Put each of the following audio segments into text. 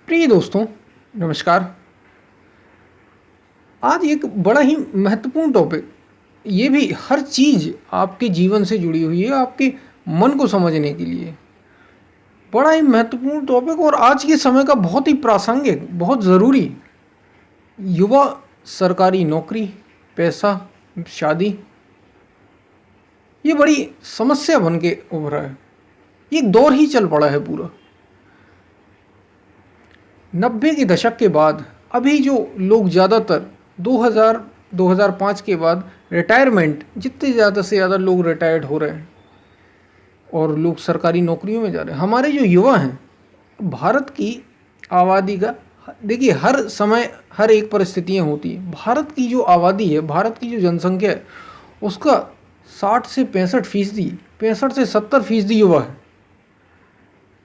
प्रिय दोस्तों, नमस्कार। आज एक बड़ा ही महत्वपूर्ण टॉपिक, ये भी हर चीज़ आपके जीवन से जुड़ी हुई है, आपके मन को समझने के लिए बड़ा ही महत्वपूर्ण टॉपिक और आज के समय का बहुत ही प्रासंगिक, बहुत ज़रूरी। युवा, सरकारी नौकरी, पैसा, शादी, ये बड़ी समस्या बन के उभरा है। एक दौर ही चल पड़ा है पूरा। 90 के दशक के बाद अभी जो लोग ज़्यादातर 2000-2005 के बाद रिटायरमेंट, जितने ज़्यादा से ज़्यादा लोग रिटायर्ड हो रहे हैं और लोग सरकारी नौकरियों में जा रहे हैं। हमारे जो युवा हैं, भारत की आबादी का, देखिए हर समय हर एक परिस्थितियाँ होती हैं। भारत की जो आबादी है, भारत की जो जनसंख्या है, उसका 60 से 65%, 65 से 70% युवा है।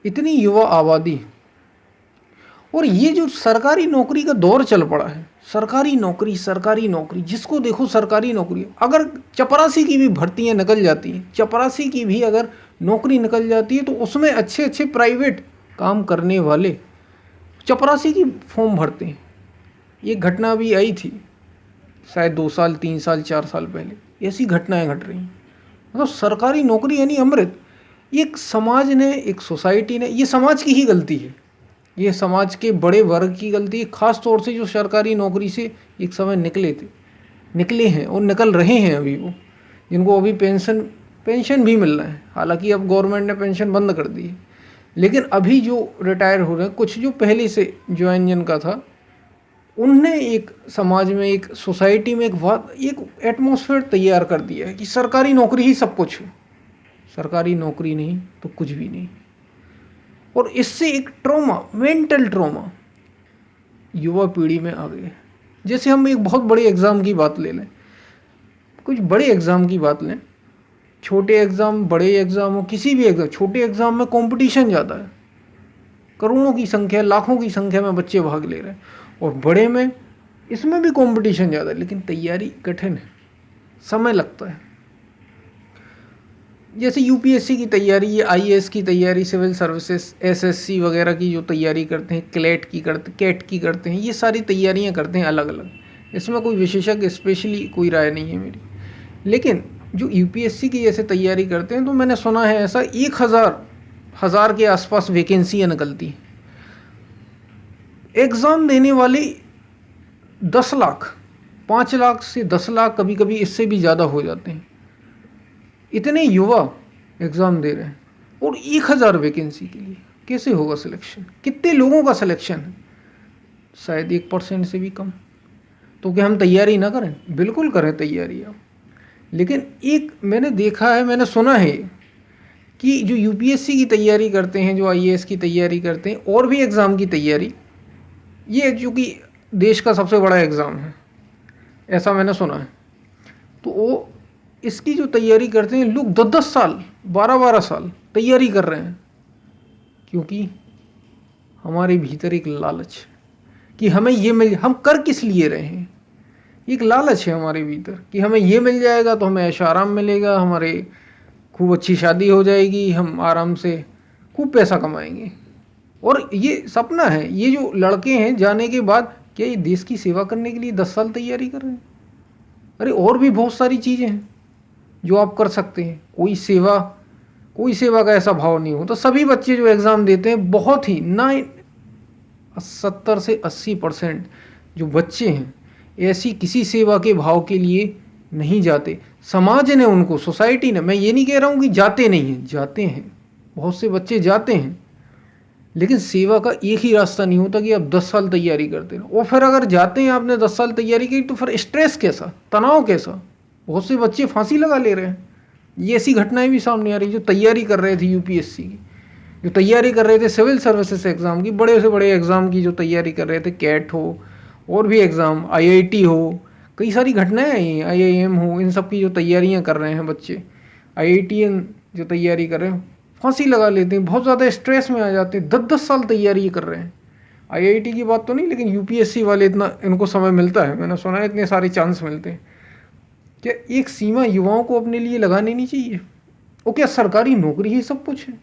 इतनी युवा आबादी, और ये जो सरकारी नौकरी का दौर चल पड़ा है, सरकारी नौकरी, जिसको देखो सरकारी नौकरी। अगर चपरासी की भी भर्तियां निकल जाती हैं, चपरासी की भी अगर नौकरी निकल जाती है, तो उसमें अच्छे अच्छे प्राइवेट काम करने वाले चपरासी की फॉर्म भरते हैं। ये घटना भी आई थी शायद 2 साल, 3 साल, 4 साल पहले। ऐसी घटनाएं घट रही हैं। मतलब सरकारी नौकरी यानी अमृत। एक समाज ने, एक सोसाइटी ने, ये समाज की ही गलती है, ये समाज के बड़े वर्ग की गलती है, खास तौर से जो सरकारी नौकरी से एक समय निकले हैं और निकल रहे हैं अभी, वो जिनको अभी पेंशन भी मिल रहा है। हालांकि अब गवर्नमेंट ने पेंशन बंद कर दी है, लेकिन अभी जो रिटायर हो रहे हैं, कुछ जो पहले से ज्वाइन जिनका था, उनने एक समाज में, एक सोसाइटी में एक एटमॉस्फेयर तैयार कर दिया है कि सरकारी नौकरी ही सब कुछ है, सरकारी नौकरी नहीं तो कुछ भी नहीं। और इससे एक ट्रॉमा, मेंटल ट्रॉमा युवा पीढ़ी में आ गया है। जैसे हम एक बहुत बड़े एग्ज़ाम की बात ले लें, कुछ बड़े एग्ज़ाम की बात लें, छोटे एग्ज़ाम, बड़े एग्ज़ाम हो, किसी भी एग्ज़ाम, छोटे एग्ज़ाम में कंपटीशन ज़्यादा है, करोड़ों की संख्या, लाखों की संख्या में बच्चे भाग ले रहे हैं। और बड़े में, इसमें भी कंपटीशन ज़्यादा है, लेकिन तैयारी कठिन है, समय लगता है। जैसे यूपीएससी की तैयारी, ये आईएएस की तैयारी, सिविल सर्विसेज, एसएससी वगैरह की जो तैयारी करते हैं, कैट की करते हैं, ये सारी तैयारियां करते हैं अलग अलग। इसमें कोई विशेषज्ञ स्पेशली कोई राय नहीं है मेरी। लेकिन जो यूपीएससी की जैसे तैयारी करते हैं, तो मैंने सुना है ऐसा 1000 के आसपास वैकेंसियाँ निकलती हैं। एग्ज़ाम देने वाले 10 लाख, 5 लाख से 10 लाख, कभी कभी इससे भी ज़्यादा हो जाते हैं। इतने युवा एग्ज़ाम दे रहे हैं और 1000 वैकेंसी के लिए कैसे होगा सिलेक्शन? कितने लोगों का सिलेक्शन है? शायद 1% से भी कम। तो क्या हम तैयारी ना करें? बिल्कुल करें तैयारी आप। लेकिन एक मैंने देखा है, मैंने सुना है कि जो यूपीएससी की तैयारी करते हैं, जो आईएएस की तैयारी करते हैं, और भी एग्ज़ाम की तैयारी, ये चूँकि देश का सबसे बड़ा एग्ज़ाम है, ऐसा मैंने सुना है, तो वो इसकी जो तैयारी करते हैं लोग 10-10 साल, 12-12 साल तैयारी कर रहे हैं। क्योंकि हमारे भीतर एक लालच कि हमें ये मिल, हम कर किस लिए रहे हैं, एक लालच है हमारे भीतर कि हमें ये मिल जाएगा तो हमें ऐशो आराम मिलेगा, हमारे खूब अच्छी शादी हो जाएगी, हम आराम से खूब पैसा कमाएंगे। और ये सपना है। ये जो लड़के हैं, जाने के बाद क्या ये देश की सेवा करने के लिए 10 साल तैयारी कर रहे हैं? अरे और भी बहुत सारी चीज़ें हैं जो आप कर सकते हैं। कोई सेवा का ऐसा भाव नहीं होता। सभी बच्चे जो एग्ज़ाम देते हैं, बहुत ही 70 से 80% जो बच्चे हैं, ऐसी किसी सेवा के भाव के लिए नहीं जाते। समाज ने उनको, सोसाइटी ने, मैं ये नहीं कह रहा हूँ कि जाते नहीं हैं, जाते हैं, बहुत से बच्चे जाते हैं, लेकिन सेवा का एक ही रास्ता नहीं होता कि आप 10 साल तैयारी करते रहो। और फिर अगर जाते हैं, आपने 10 साल तैयारी की, तो फिर स्ट्रेस कैसा, तनाव कैसा? बहुत से बच्चे फांसी लगा ले रहे हैं। ये ऐसी घटनाएं भी सामने आ रही, जो तैयारी कर रहे थे यूपीएससी की, जो तैयारी कर रहे थे सिविल सर्विसेज एग्ज़ाम की, बड़े से बड़े एग्ज़ाम की जो तैयारी कर रहे थे, कैट हो और भी एग्ज़ाम, आईआईटी हो, कई सारी घटनाएं आई, आईआईएम हो, इन सब की जो तैयारियां कर रहे हैं बच्चे, आईआईटीएन जो तैयारी कर रहे हैं, फांसी लगा लेते हैं, बहुत ज़्यादा स्ट्रेस में आ जाते हैं, 10-10 साल तैयारी कर रहे हैं। आईआईटी की बात तो नहीं, लेकिन यूपीएससी वाले इतना इनको समय मिलता है, मैंने सुना है इतने सारे चांस मिलते हैं। क्या एक सीमा युवाओं को अपने लिए लगानी नहीं चाहिए? और क्या सरकारी नौकरी ही सब कुछ है?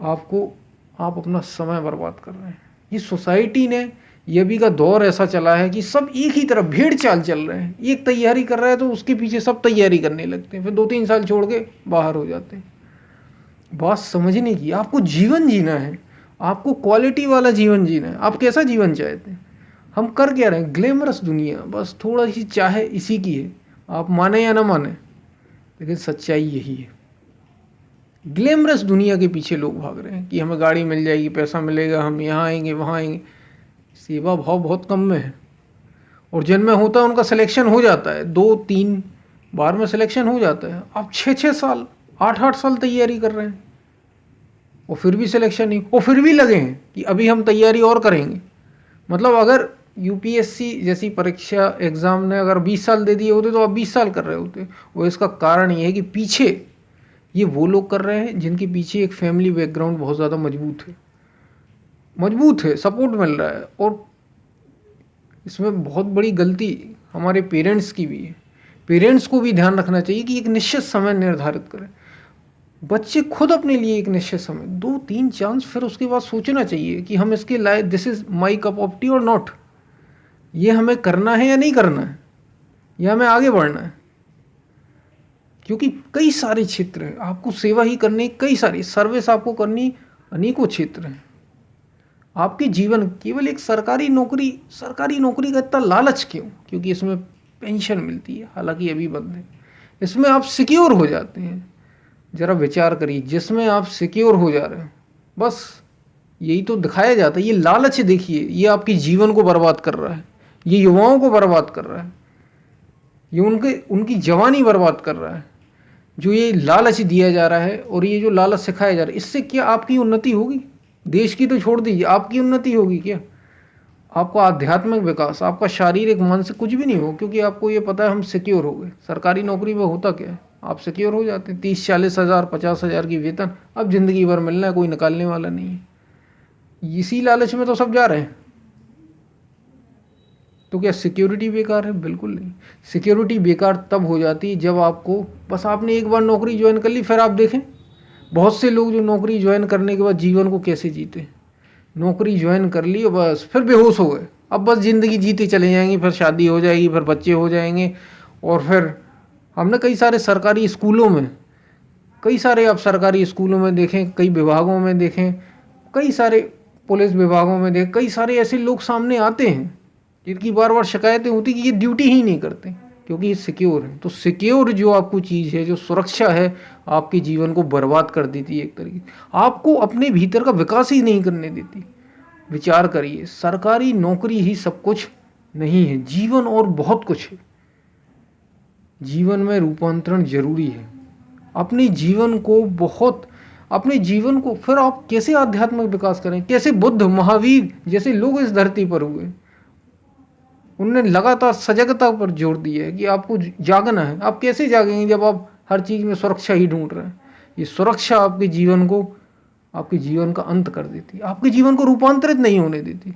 आप अपना समय बर्बाद कर रहे हैं। ये सोसाइटी ने, ये अभी का दौर ऐसा चला है कि सब एक ही तरफ भेड़ चाल चल रहे हैं। एक तैयारी कर रहा है तो उसके पीछे सब तैयारी करने लगते हैं, फिर 2-3 साल छोड़ के बाहर हो जाते हैं। बात समझने की, आपको जीवन जीना है, आपको क्वालिटी वाला जीवन जीना है। आप कैसा जीवन चाहते हैं? हम कर क्या रहे हैं? ग्लैमरस दुनिया, बस थोड़ा सी चाहे इसी की है, आप माने या ना माने, लेकिन सच्चाई यही है। ग्लैमरस दुनिया के पीछे लोग भाग रहे हैं कि हमें गाड़ी मिल जाएगी, पैसा मिलेगा, हम यहाँ आएंगे वहाँ आएंगे। सेवा भाव बहुत कम में है, और जिनमें होता है उनका सिलेक्शन हो जाता है, 2-3 बार में सिलेक्शन हो जाता है। आप 6-6 साल 8-8 साल तैयारी कर रहे हैं और फिर भी सिलेक्शन नहीं, और फिर भी लगे हैं कि अभी हम तैयारी और करेंगे। मतलब अगर यूपीएससी जैसी परीक्षा एग्ज़ाम ने अगर 20 साल दे दिए होते तो आप 20 साल कर रहे होते। और इसका कारण ये है कि पीछे ये वो लोग कर रहे हैं जिनके पीछे एक फैमिली बैकग्राउंड बहुत ज़्यादा मजबूत है, सपोर्ट मिल रहा है। और इसमें बहुत बड़ी गलती हमारे पेरेंट्स की भी है। पेरेंट्स को भी ध्यान रखना चाहिए कि एक निश्चित समय निर्धारित करें। बच्चे खुद अपने लिए एक निश्चित समय, 2-3 चांस, फिर उसके बाद सोचना चाहिए कि हम इसके लायक, this is my cup of tea और नॉट, ये हमें करना है या नहीं करना है, या हमें आगे बढ़ना है। क्योंकि कई सारे क्षेत्र हैं, आपको सेवा ही करनी, कई सारी सर्विस आपको करनी, अनेकों क्षेत्र हैं। आपके जीवन केवल एक सरकारी नौकरी का इतना लालच क्यों? क्योंकि इसमें पेंशन मिलती है, हालांकि अभी बंद है। इसमें आप सिक्योर हो जाते हैं। ज़रा विचार करिए, जिसमें आप सिक्योर हो जा रहे हैं, बस यही तो दिखाया जाता है। ये लालच देखिए, ये आपके जीवन को बर्बाद कर रहा है, ये युवाओं को बर्बाद कर रहा है, ये उनकी जवानी बर्बाद कर रहा है। जो ये लालच दिया जा रहा है और ये जो लालच सिखाया जा रहा है, इससे क्या आपकी उन्नति होगी? देश की तो छोड़ दीजिए, आपकी उन्नति होगी क्या? आपका आध्यात्मिक विकास, आपका शारीरिक, मानसिक कुछ भी नहीं हो, क्योंकि आपको ये पता है हम सिक्योर हो गए। सरकारी नौकरी में होता क्या है? आप सिक्योर हो जाते हैं, 30-40 हज़ार 50 हज़ार की वेतन अब ज़िंदगी भर मिलना है, कोई निकालने वाला नहीं है। इसी लालच में तो सब जा रहे हैं। तो क्या सिक्योरिटी बेकार है? बिल्कुल नहीं। सिक्योरिटी बेकार तब हो जाती है जब आपको, बस आपने एक बार नौकरी ज्वाइन कर ली, फिर आप देखें बहुत से लोग जो नौकरी ज्वाइन करने के बाद जीवन को कैसे जीते। नौकरी ज्वाइन कर ली और बस फिर बेहोश हो गए, अब बस ज़िंदगी जीते चले जाएंगे, फिर शादी हो जाएगी, फिर बच्चे हो जाएंगे। और फिर हमने कई सारे सरकारी स्कूलों में, कई सारे आप सरकारी स्कूलों में देखें, कई विभागों में देखें, कई सारे पुलिस विभागों में देखें, कई सारे ऐसे लोग सामने आते हैं जिनकी बार बार शिकायतें होती कि ये ड्यूटी ही नहीं करते क्योंकि ये सिक्योर है। तो सिक्योर जो आपको चीज़ है, जो सुरक्षा है, आपके जीवन को बर्बाद कर देती है एक तरीके, आपको अपने भीतर का विकास ही नहीं करने देती। विचार करिए, सरकारी नौकरी ही सब कुछ नहीं है, जीवन और बहुत कुछ है। जीवन में रूपांतरण जरूरी है। अपने जीवन को फिर आप कैसे आध्यात्मिक विकास करें? कैसे बुद्ध, महावीर जैसे लोग इस धरती पर हुए, उनने लगातार सजगता पर जोर दिया है कि आपको जागना है। आप कैसे जागेंगे जब आप हर चीज़ में सुरक्षा ही ढूंढ रहे हैं? ये सुरक्षा आपके जीवन का अंत कर देती है, आपके जीवन को रूपांतरित नहीं होने देती।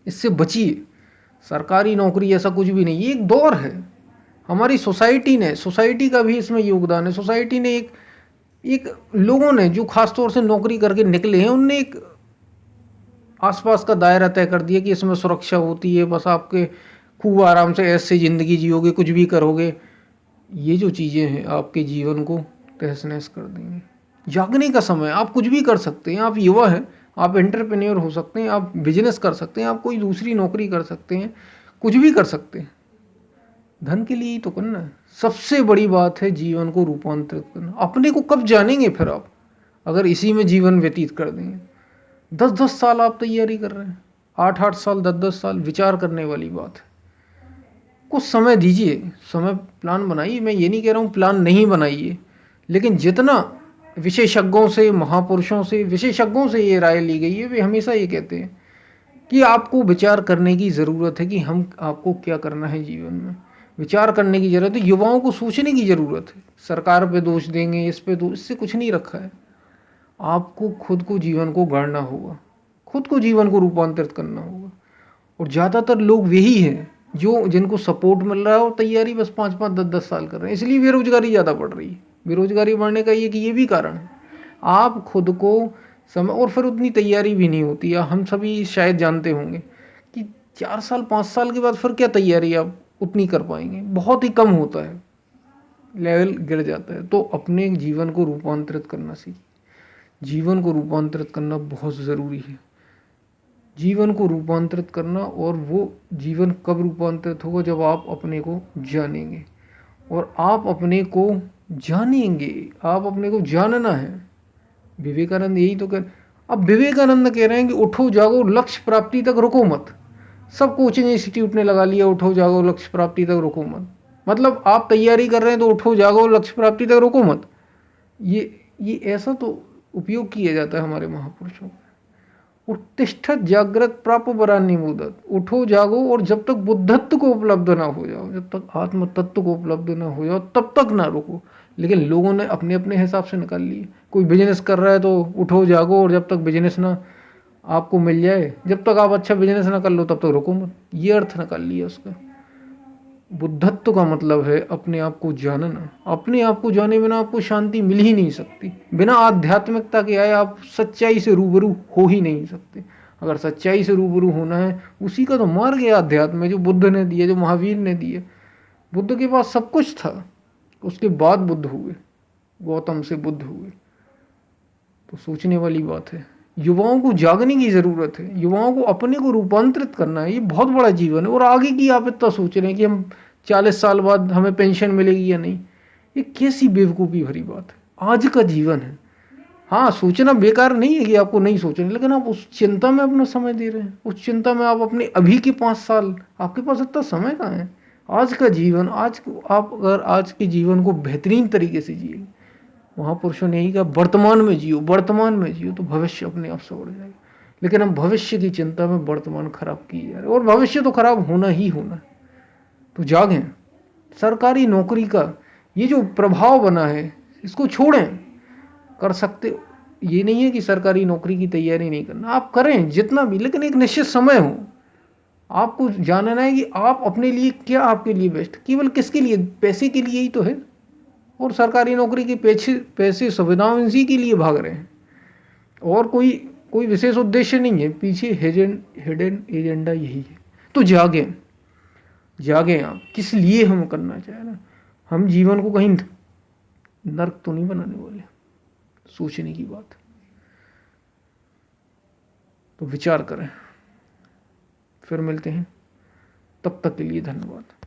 इससे बचिए। सरकारी नौकरी ऐसा कुछ भी नहीं, ये एक दौर है। हमारी सोसाइटी का भी इसमें योगदान है। सोसाइटी ने एक लोगों ने जो खास तौर से नौकरी करके निकले हैं, उनने एक आसपास का दायरा तय कर दिया कि इसमें सुरक्षा होती है, बस आपके खूब आराम से ऐसे ज़िंदगी जियोगे, कुछ भी करोगे। ये जो चीज़ें हैं आपके जीवन को तहस नहस कर देंगे। जागने का समय, आप कुछ भी कर सकते हैं। आप युवा हैं, आप एंटरप्रेन्योर हो सकते हैं, आप बिजनेस कर सकते हैं, आप कोई दूसरी नौकरी कर सकते हैं, कुछ भी कर सकते हैं। धन के लिए ही तो करना है। सबसे बड़ी बात है जीवन को रूपांतरित करना। अपने को कब जानेंगे फिर आप, अगर इसी में जीवन व्यतीत कर देंगे? 10-10 साल आप तैयारी कर रहे हैं, 8-8 साल, 10-10 साल, विचार करने वाली बात है। कुछ समय दीजिए, समय प्लान बनाइए। मैं ये नहीं कह रहा हूँ प्लान नहीं बनाइए, लेकिन जितना विशेषज्ञों से ये राय ली गई है, वे हमेशा ये कहते हैं कि आपको विचार करने की ज़रूरत है कि आपको क्या करना है जीवन में। विचार करने की ज़रूरत है, युवाओं को सोचने की ज़रूरत है। सरकार पे दोष देंगे, इस पे दोष, इससे कुछ नहीं रखा है। आपको खुद को जीवन को गढ़ना होगा, खुद को जीवन को रूपांतरित करना होगा। और ज़्यादातर लोग यही हैं जिनको सपोर्ट मिल रहा है और तैयारी बस 5-5, 10-10 साल कर रहे हैं, इसलिए बेरोजगारी ज़्यादा बढ़ रही है। बेरोजगारी बढ़ने का ये भी कारण है। आप खुद को समय, और फिर उतनी तैयारी भी नहीं होती है। हम सभी शायद जानते होंगे कि 4 साल 5 साल के बाद फिर क्या तैयारी आप उतनी कर पाएंगे, बहुत ही कम होता है, लेवल गिर जाता है। तो अपने जीवन को रूपांतरित करना सीखिए। जीवन को रूपांतरित करना बहुत ज़रूरी है। जीवन को रूपांतरित करना, और वो जीवन कब रूपांतरित होगा, जब आप अपने को जानेंगे। और आप अपने को जानेंगे, आप अपने को जानना है। विवेकानंद यही तो कह, अब विवेकानंद कह रहे हैं कि उठो जागो लक्ष्य प्राप्ति तक रुको मत। सब कोचिंग इंस्टीट्यूट ने लगा लिया उठो जागो लक्ष्य प्राप्ति तक रुको मत। मतलब आप तैयारी कर रहे हैं तो उठो जागो लक्ष्य प्राप्ति तक रुको मत। ये ऐसा तो उपयोग किया जाता है हमारे महापुरुषों का। उत्तिष्ठत जागृत प्राप वरान्य मुदत, उठो जागो और जब तक बुद्धत्व को उपलब्ध ना हो जाओ, जब तक आत्म तत्व को उपलब्ध ना हो जाओ, तब तक ना रुको। लेकिन लोगों ने अपने अपने हिसाब से निकाल लिए। कोई बिजनेस कर रहा है तो उठो जागो और जब तक बिजनेस ना आपको मिल जाए, जब तक आप अच्छा बिजनेस ना कर लो तब तक रुको मत। ये अर्थ निकाल लिया उसका। बुद्धत्व का मतलब है अपने आप को जानना। अपने आप को जाने बिना आपको शांति मिल ही नहीं सकती। बिना आध्यात्मिकता के आए आप सच्चाई से रूबरू हो ही नहीं सकते। अगर सच्चाई से रूबरू होना है, उसी का तो मार्ग है अध्यात्म, जो बुद्ध ने दिया, जो महावीर ने दिए। बुद्ध के पास सब कुछ था, उसके बाद बुद्ध हुए, गौतम से बुद्ध हुए। तो सोचने वाली बात है। युवाओं को जागने की ज़रूरत है, युवाओं को अपने को रूपांतरित करना है। ये बहुत बड़ा जीवन है। और आगे की आप इतना सोच रहे हैं कि हम 40 साल बाद हमें पेंशन मिलेगी या नहीं, ये कैसी बेवकूफ़ी भरी बात है। आज का जीवन है। हाँ, सोचना बेकार नहीं है कि आपको नहीं सोचना, लेकिन आप उस चिंता में अपना समय दे रहे हैं। उस चिंता में आप अपने अभी के 5 साल, आपके पास इतना समय कहाँ है। आज का जीवन, आप अगर आज के जीवन को बेहतरीन तरीके से जिए, महापुरुषों ने यही कहा, वर्तमान में जियो, वर्तमान में जियो, तो भविष्य अपने आप से उड़ जाएगा। लेकिन हम भविष्य की चिंता में वर्तमान खराब किए जा रहे हैं, और भविष्य तो खराब होना ही होना है। तो जागें। सरकारी नौकरी का ये जो प्रभाव बना है, इसको छोड़ें। कर सकते, ये नहीं है कि सरकारी नौकरी की तैयारी नहीं करना, आप करें जितना भी, लेकिन एक निश्चित समय हो। आपको जानना है कि आप अपने लिए क्या, आपके लिए बेस्ट, केवल किसके लिए, पैसे के लिए ही तो है। और सरकारी नौकरी के पैसे सुविधाओं इसी के लिए भाग रहे हैं, और कोई विशेष उद्देश्य नहीं है पीछे। हिडन एजेंडा यही है। तो जागें, जागें। आप किस लिए हम करना चाहें ना, हम जीवन को कहीं नर्क तो नहीं बनाने वाले। सोचने की बात। तो विचार करें। फिर मिलते हैं, तब तक के लिए धन्यवाद।